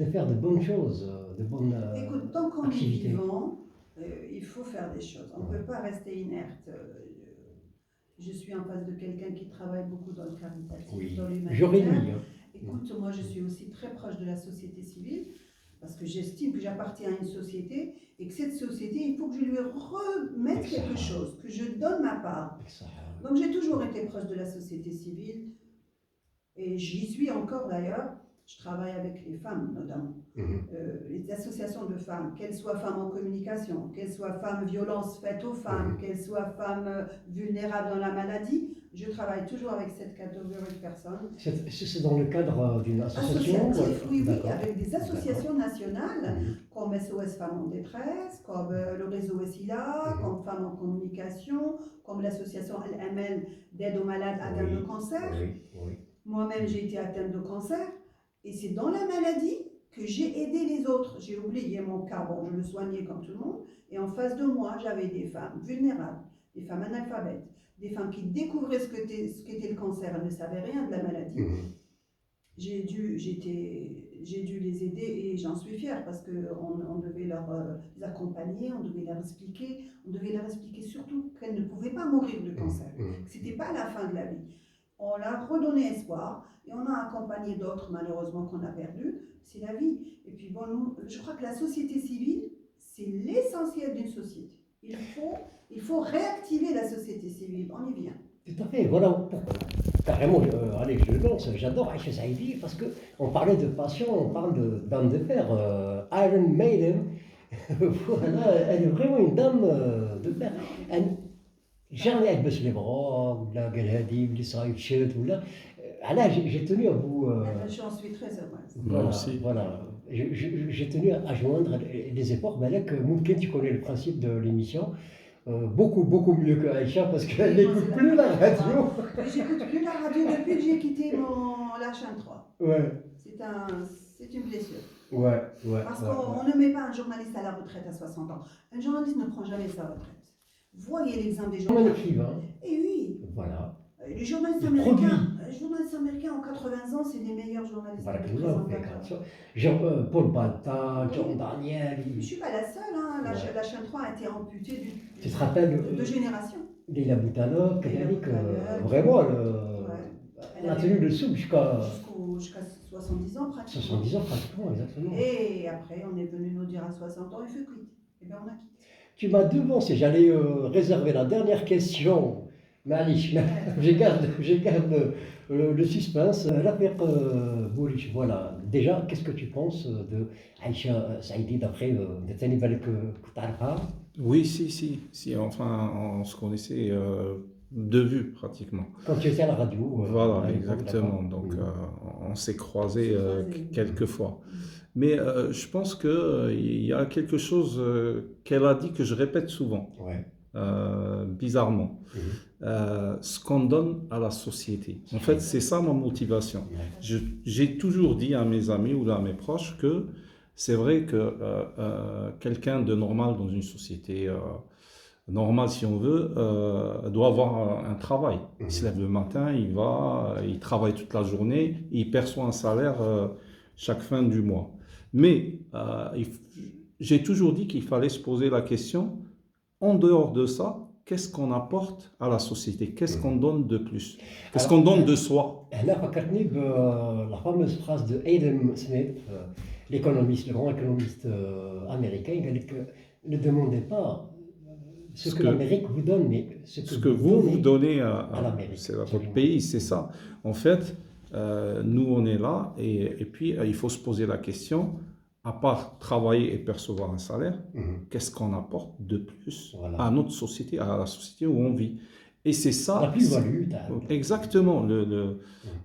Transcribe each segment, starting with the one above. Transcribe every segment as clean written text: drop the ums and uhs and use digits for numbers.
de faire de bonnes choses, de bonnes Écoute, tant qu'on est activités. vivant, il faut faire des choses. On ne Ouais. peut pas rester inerte. Je suis en face de quelqu'un qui travaille beaucoup dans le caritatif, Oui, dans j'aurais l'humanitaire. dû. Hein. Écoute, moi je suis aussi très proche de la société civile parce que j'estime que j'appartiens à une société et que cette société, il faut que je lui remette quelque chose, que je donne ma part. Donc j'ai toujours été proche de la société civile et j'y suis encore d'ailleurs. Je travaille avec les femmes notamment. Les associations de femmes, qu'elles soient femmes en communication, qu'elles soient femmes violences faites aux femmes, qu'elles soient femmes vulnérables dans la maladie, je travaille toujours avec cette catégorie de personnes. C'est dans le cadre d'une association associatif, oui, oui, avec des associations nationales, comme SOS Femmes en détresse, comme le réseau SIDA, comme Femmes en communication, comme l'association LML d'aide aux malades atteints de cancer. Moi-même, j'ai été atteinte de cancer, et c'est dans la maladie que j'ai aidé les autres. J'ai oublié mon cas, bon, je le soignais comme tout le monde, et en face de moi, j'avais des femmes vulnérables, des femmes analphabètes, des femmes qui découvraient ce qu'était le cancer, elles ne savaient rien de la maladie. J'ai dû les aider et j'en suis fière parce qu'on devait les accompagner, on devait leur expliquer surtout qu'elles ne pouvaient pas mourir de cancer, que ce n'était pas la fin de la vie. On leur a redonné espoir et on a accompagné d'autres malheureusement qu'on a perdu. C'est la vie. Et puis bon, nous, je crois que la société civile, c'est l'essentiel d'une société. Il faut réactiver la société civile, on y vient. Tout à fait, voilà pourquoi. Carrément, allez, je le lance, j'adore Aïcha Saïdi parce qu'on parlait de passion, on parle d'âme de fer. Iron Maiden, voilà, elle est vraiment une dame de fer. Jamais elle baisse les bras, ou là, Galhadi, ou l'Israël Chut, ou là. Là, j'ai tenu à vous. J'en suis très heureuse. Voilà, voilà. J'ai tenu à joindre les efforts. Mais là, que Moumken, tu connais le principe de l'émission. Beaucoup mieux que Aïcha parce qu'elle n'écoute plus la radio. J'écoute plus la radio depuis que j'ai quitté la chaîne 3. Ouais. C'est une blessure. Ouais. Parce qu'on ne met pas un journaliste à la retraite à 60 ans. Un journaliste ne prend jamais sa retraite. Voyez l'exemple des journalistes. Et oui. Voilà. Les journalistes américains en 80 ans, c'est les meilleurs journalistes. Paul Balta, John Daniel. Je ne suis pas la seule, hein. La chaîne 3 a été amputée tu te rappelles de générations. Leila Boutalok, vraiment, elle a tenu le soupe jusqu'à 70 ans pratiquement. 70 ans pratiquement, exactement. Et après, on est venu nous dire à 60 ans, il faut quitter. Et bien on a quitté. Tu m'as devancé, j'allais réserver la dernière question. Malish, je garde le suspense. L'affaire Boulich, voilà. Déjà, qu'est-ce que tu penses de Aïcha Saïdi d'après Netani Balek Koutarha? Oui, si. Enfin, on se connaissait de vue pratiquement. Quand tu étais à la radio. Voilà, exactement. Donc, on s'est croisés quelques fois. Mais je pense qu'il y a quelque chose qu'elle a dit que je répète souvent. Ouais. Bizarrement, ce qu'on donne à la société. En fait, c'est ça ma motivation. J'ai toujours dit à mes amis ou à mes proches que c'est vrai que quelqu'un de normal dans une société normale, si on veut, doit avoir un travail. Il se lève le matin, il travaille toute la journée, il perçoit un salaire chaque fin du mois. Mais j'ai toujours dit qu'il fallait se poser la question, en dehors de ça, qu'est-ce qu'on apporte à la société? Qu'est-ce qu'on donne de plus? Qu'est-ce qu'on donne de soi? Là, la fameuse phrase de Adam Smith, l'économiste, le grand économiste américain, il a dit que ne demandez pas ce que l'Amérique vous donne, mais ce que vous donnez à l'Amérique. C'est votre pays, c'est ça. En fait, nous, on est là, et puis il faut se poser la question, à part travailler et percevoir un salaire, qu'est-ce qu'on apporte de plus à notre société, à la société où on vit? Et c'est ça. La plus-value. Exactement.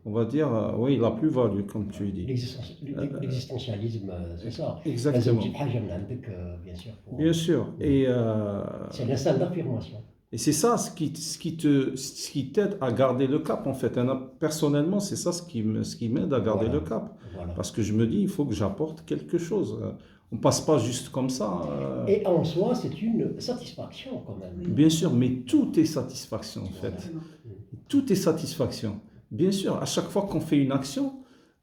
On va dire, oui, la plus-value, comme tu dis. L'existentialisme, c'est ça. Exactement. Bien sûr. Et c'est l'instinct d'affirmation. Et c'est ça ce qui t'aide à garder le cap, en fait. Personnellement, c'est ça ce qui m'aide à garder le cap. Voilà. Parce que je me dis, il faut que j'apporte quelque chose. On ne passe pas juste comme ça. Et en soi, c'est une satisfaction quand même. Bien sûr, mais tout est satisfaction, en fait. Tout est satisfaction. Bien sûr, à chaque fois qu'on fait une action,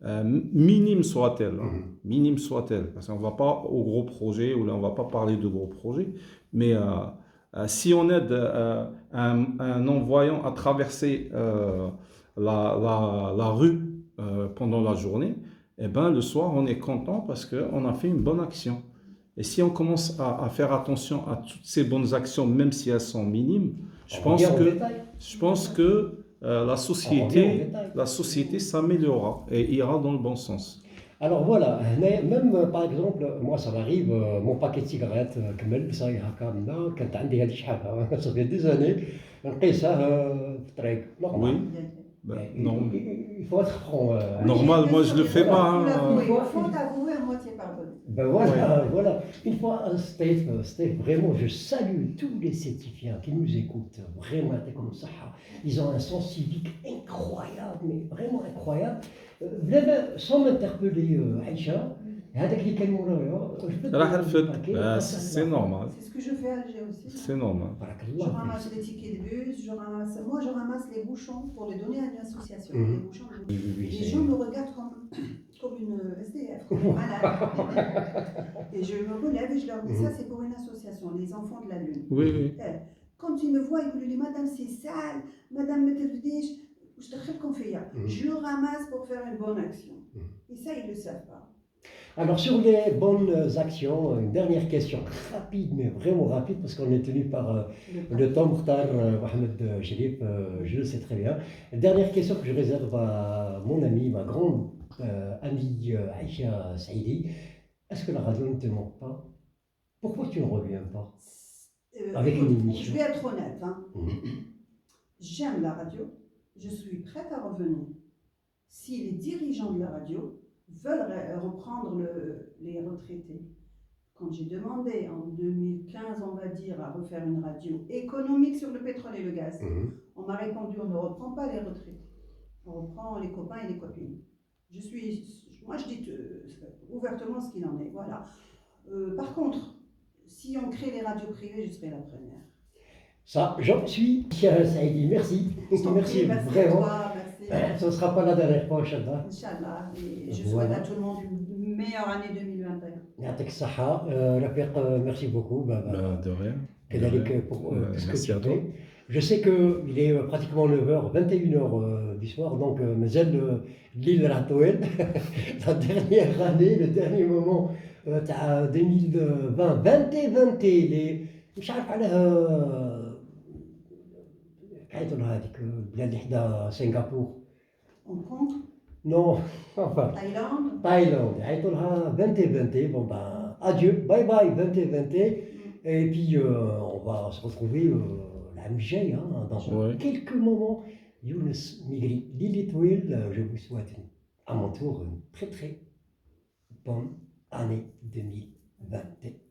minime soit-elle, minime soit-elle, parce qu'on ne va pas au gros projet, ou là on ne va pas parler de gros projets, mais si on aide un non-voyant à traverser la rue pendant la journée, eh ben, le soir on est content parce qu'on a fait une bonne action. Et si on commence à faire attention à toutes ces bonnes actions, même si elles sont minimes, je pense que la société s'améliorera et ira dans le bon sens. Alors voilà, même par exemple, moi ça m'arrive, mon paquet de cigarettes, كمل بصاير هكا منا كانت عندي هذه شحال ça fait des années نقيسه في الطريق Oui, normal. non. Il faut être franc. Normal, moi je le fais pas. Il faut avouer à moitié pardonner. Ben voilà, voilà. Une fois, Steve, vraiment, je salue tous les certifiants qui nous écoutent. Vraiment, t'es comme ça. Ils ont un sens civique incroyable, mais vraiment incroyable. Sans m'interpeller, Aïcha, هذاك اللي كان مورايا راح الفت c'est normal. C'est ce que je fais à Alger aussi. C'est normal. Je ramasse les tickets de bus, je ramasse les bouchons pour les donner à une association. Les bouchons, les gens me regardent comme une SDF, comme une malade. Et je me relève et je leur dis ça, c'est pour une association, les enfants de la Lune. Oui, oui. Quand ils me voient, ils me disent Madame, c'est sale, Madame, je ramasse pour faire une bonne action. Et ça, ils ne le savent pas. Alors sur les bonnes actions, une dernière question rapide, mais vraiment rapide, parce qu'on est tenu par le temps Mokhtar Mohamed Cherif, je le sais très bien. Dernière question que je réserve à mon ami, ma grande amie Aïcha Saïdi. Est-ce que la radio ne te manque pas? Pourquoi tu ne reviens pas avec une émission? Je vais être honnête. Hein. J'aime la radio, je suis prête à revenir. Si les dirigeants de la radio veulent reprendre les retraités. Quand j'ai demandé en 2015, on va dire, à refaire une radio économique sur le pétrole et le gaz, on m'a répondu on ne reprend pas les retraités, on reprend les copains et les copines. Moi je dis ouvertement ce qu'il en est, voilà. Par contre, si on crée les radios privées, je serai la première. Ça, j'en suis. Saïdi, merci. Merci vraiment. Ce ne sera pas la dernière fois, Inch'Allah. Inch'Allah. Et je souhaite à tout le monde une meilleure année 2021. Yatek Saha. Rafiq, merci beaucoup. De rien. Pour tout ce que Merci tu à toi. fais. Je sais qu'il est pratiquement 9h, 21h du soir, donc Mazel l'île Ratoël, la dernière année, le dernier moment, 2020, 2020, les. مش عارف عليها كيعيطوا لها هذيك البلاد اللي حدا سنغافور. Hong Kong. Non, enfin. Thaïlande. عيطوا لها 2020. Bon ben, adieu, bye bye 2020. Et puis on va se retrouver l'année prochaine, dans quelques moments. Younes Migri, Lily Twill, je vous souhaite à mon tour une très très bonne année 2021.